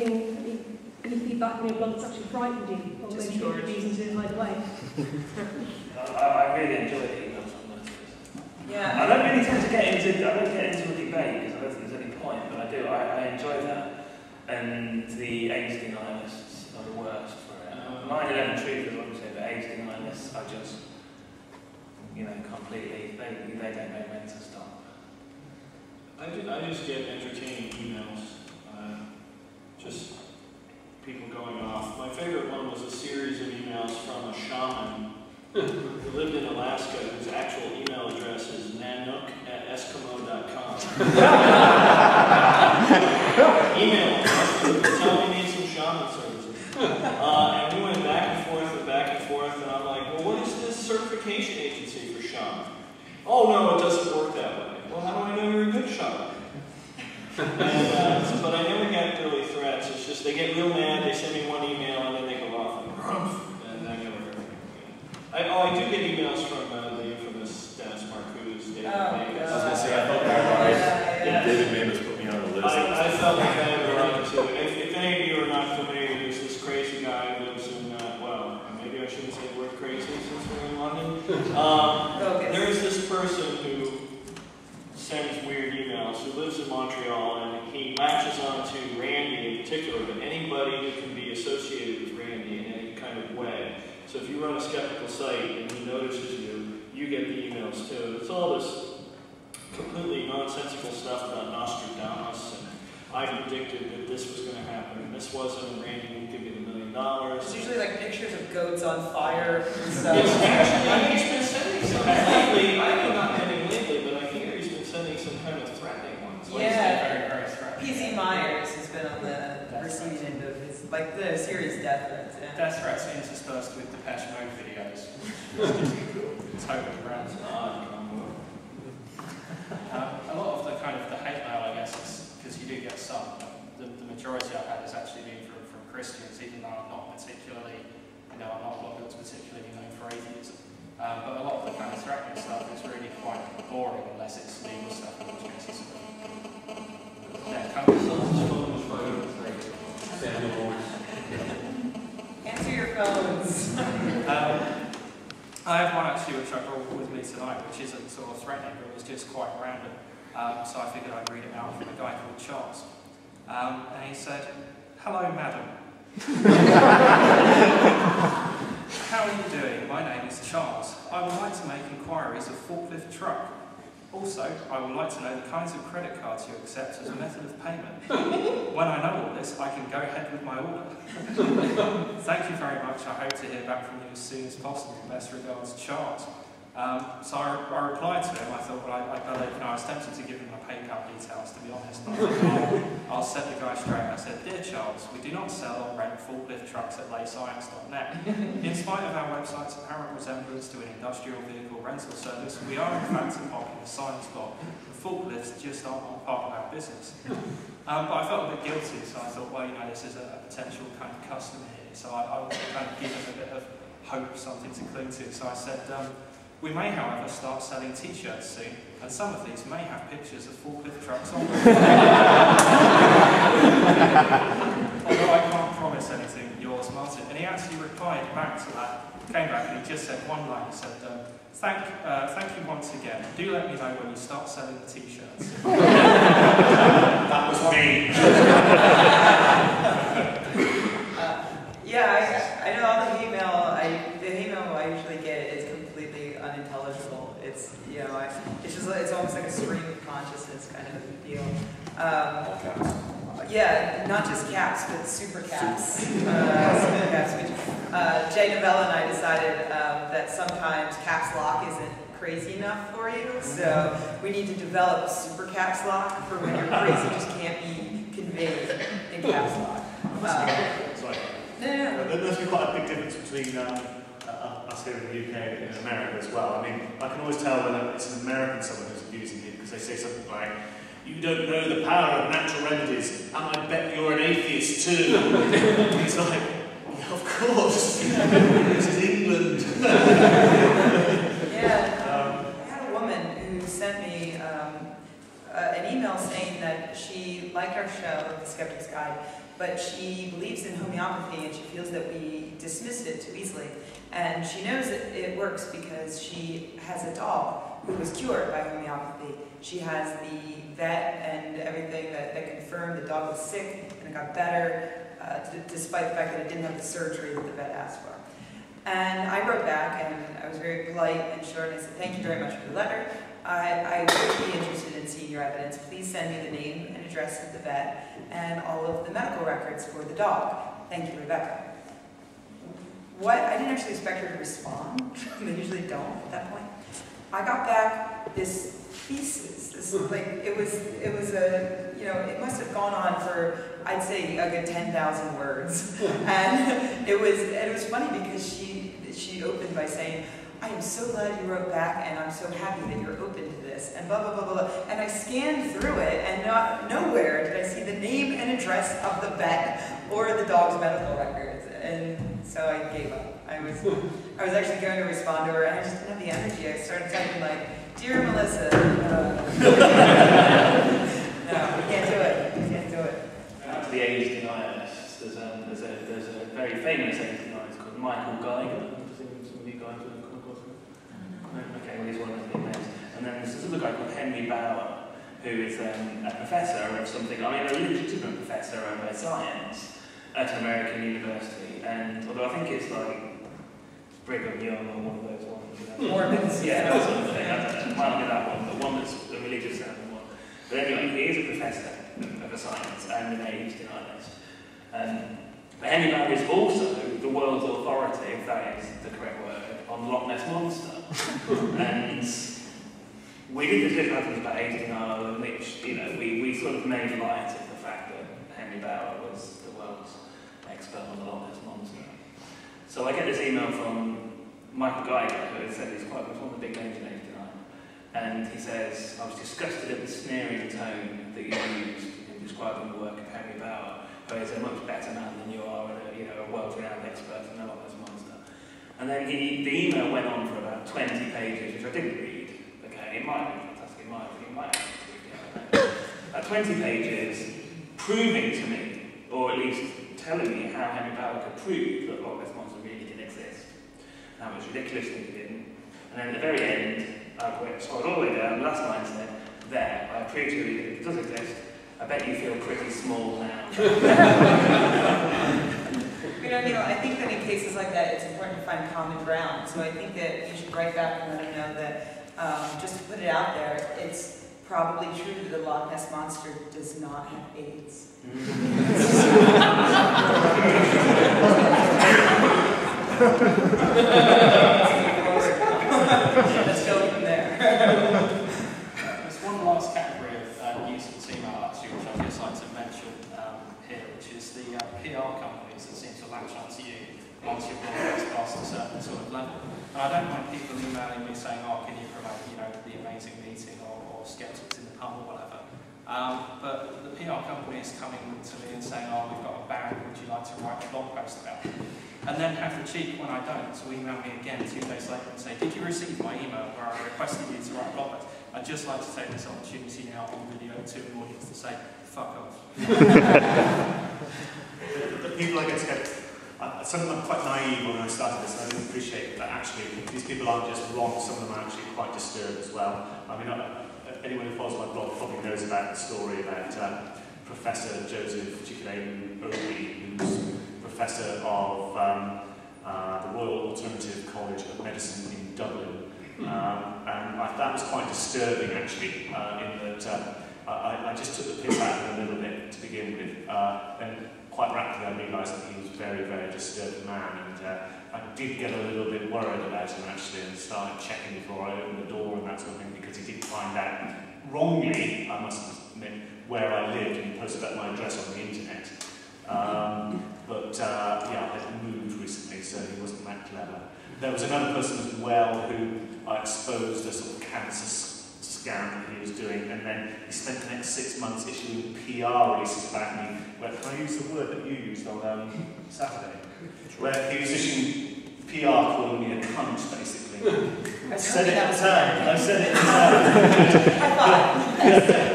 any feedback on your blog that's actually frightened you, or maybe you could reason to hide away? I really enjoy the emails on those. Yeah. I don't really tend to get into a debate because I don't think there's any point, but I do. I enjoy that. And the AIDS denialists are the worst for it. 9/11 truthers, obviously, but AIDS denialists are just, completely, they don't know when to stop. I just get entertaining emails. Just people going off. My favorite one was a series of emails from a shaman who lived in Alaska, whose actual email address is nanook@eskimo.com. Email, tell me you need some shaman services. And we went back and forth, and I'm like, well, what is this certification agency for shaman? Oh, no, it doesn't work that way. Well, how do I know you're a good shaman? But I never get really threats. It's just they get real mad, they send me one email, and then they go off and I never heard from them. I do get emails from the infamous Dennis Marcuse, David Mavis. I was going to say, I felt bad. David Mavis put me on the list. I felt bad about it too. If any of you are not familiar, there's this crazy guy who lives in, maybe I shouldn't say the word crazy since we're in London. There's this person who sends weird emails, who lives in Montreal, and he latches on to Randy in particular, but anybody who can be associated with Randy in any kind of way. So if you run a skeptical site and he notices you, you get the emails too. It's all this completely nonsensical stuff about Nostradamus, and I predicted that this was going to happen, and this wasn't, and Randy would give me the $1 million. It's usually like pictures of goats on fire and stuff. He's been sending some lately. I know not many lately, but I hear he's been sending some kind of threatening ones. Yeah. Very threatening. P.Z. Myers has been on the receiving end of his, the serious death threats. Yeah. Death threats interspersed with Depeche Mode videos. Totally random. A lot of the hate mail, I guess, is because you do get some. The majority I've had has actually been from Christians, even though I'm not particularly, I'm not one that's particularly known for atheism. But a lot of the kind of threatening stuff is really quite boring unless it's legal stuff, in which case it's Answer your phones. I have one actually which I brought with me tonight, which isn't sort of threatening, but it was just quite random. So I figured I'd read it out from a guy called Charles. And he said, "Hello, madam. How are you doing? My name is Charles. I would like to make inquiries of forklift truck. Also, I would like to know the kinds of credit cards you accept as a method of payment. When I know all this, I can go ahead with my order. Thank you very much. I hope to hear back from you as soon as possible. Best regards, Charles." So I replied to him. I thought, well, I was tempted to give him my PayPal details, to be honest. I'll set the guy straight. I said, "Dear Charles, we do not sell or rent forklift trucks at layscience.net. In spite of our website's apparent resemblance to an industrial vehicle rental service, we are in fact a popular science blog. Forklifts just aren't part of our business." But I felt a bit guilty, so I thought, well, this is a potential kind of customer here. So I wanted to kind of give him a bit of hope, something to cling to. So I said, "We may, however, start selling t-shirts soon, and some of these may have pictures of forklift trucks on them. Although I can't promise anything, yours, Martin." And he actually replied back to that, came back, and he just said one line. He said, thank you once again. Do let me know when you start selling the t-shirts." That was me. I know all the email I usually get is completely unintelligible. It's it's almost like a stream of consciousness kind of a deal. Yeah, not just caps, but super caps. Super caps. Jay Novella and I decided that sometimes caps lock isn't crazy enough for you, so we need to develop super caps lock for when your crazy just can't be conveyed in caps lock. Sorry. No. There must be quite a big difference between us here in the UK and in America as well. I mean, I can always tell when it's an American someone who's abusing it because they say something like, "You don't know the power of natural remedies, and I bet you're an atheist too." It's like, yeah, of course. This is England. Yeah. I had a woman who sent me an email email saying that she liked our show, The Skeptic's Guide, but she believes in homeopathy and she feels that we dismissed it too easily. And she knows that it works because she has a dog who was cured by homeopathy. She has the vet and everything that confirmed the dog was sick and it got better, despite the fact that it didn't have the surgery that the vet asked for. And I wrote back, and I was very polite and short, and I said, thank you very much for the letter. I would be interested in seeing your evidence. Please send me the name and address of the vet and all of the medical records for the dog. Thank you, Rebecca. I didn't actually expect her to respond. They usually don't at that point. I got back this thesis. It must have gone on for, I'd say, a good 10,000 words. And it was funny because she opened by saying, I am so glad you wrote back and I'm so happy that you're open to this, and blah, blah, blah, blah. And I scanned through it and nowhere did I see the name and address of the vet or the dog's medical records. And so I gave up. I was actually going to respond to her and I just didn't have the energy. I started typing like, Dear Melissa, no, we can't do it. We can't do it. Back to the AIDS denialists, there's a very famous AIDS denialist called Michael Geiger. Does some of you guys come across him? Okay, well he's one of the big names. And then there's this other guy called Henry Bauer, who is a professor of something, a legitimate professor of science at an American university. And although I think it's like Brigham Young or one of those ones, Mormons. Yeah, that sort of thing. I don't know, it might not be that one, but one that's a religious sounding one. But anyway, he is a professor of science and an AIDS denialist. But Henry Bauer is also the world's authority, if that is the correct word, on Loch Ness Monster. And we did this little article about AIDS denial, in which we sort of made light of the fact that Henry Bauer was the world's expert on the Loch Ness Monster. So I get this email from Michael Geiger, who has said he's one of the big names in AIDS denial. And he says, I was disgusted at the sneering tone that you used in describing the work of Henry Bauer, who is a much better man than you are, and a world-renowned expert in the Loch Ness Monster. And then the email went on for about 20 pages, which I didn't read. Okay, it might be fantastic, it might have 20 pages proving to me, or at least telling me how Henry Bauer could prove that Loch Ness Monster really did exist. And how much ridiculously he didn't. And then at the very end, I scrolled all the way down, the last line said, there, I proved to you that it does exist. I bet you feel pretty small now. I think that in cases like that, it's important to find common ground. So I think that you should write back and let them know that, just to put it out there, it's probably true that the Loch Ness Monster does not have AIDS. Let's go from there. There's one last category of useless email actually, which I'd just like to mention here, which is the PR companies that seem to latch onto you once your blog gets past a certain sort of level. And I don't mind people emailing me saying, oh, can you promote the amazing meeting or Skeptics in the Pub or whatever. But the PR company is coming to me and saying, oh, we've got a band, would you like to write a blog post about it? And then have the cheek, when I don't, to email me again 2 days later and say, did you receive my email where I requested you to write a blog post? I'd just like to take this opportunity now on video to an audience to say, fuck off. The people I get skeptical. I'm quite naive when I started this, and I didn't appreciate that actually these people aren't just wrong, some of them are actually quite disturbed as well. I mean, anyone who follows my blog probably knows about the story about Professor Joseph Chikadane-Obi, who's Professor of the Royal Alternative College of Medicine in Dublin. And that was quite disturbing actually, in that I just took the piss out of him a little bit to begin with. And quite rapidly I realised that he was a very, very disturbed man, and I did get a little bit worried about him actually, and started checking before I opened the door and that sort of thing, because he did find out wrongly, I must admit, where I lived, and he posted up my address on the internet. Yeah, I had moved recently, so he wasn't that clever. There was another person as well who I exposed a sort of cancer scam that he was doing, and then he spent the next 6 months issuing PR releases about me, where, can I use the word that you used on Saturday? Where he was issuing PR calling me a cunt, basically. I said it at the time.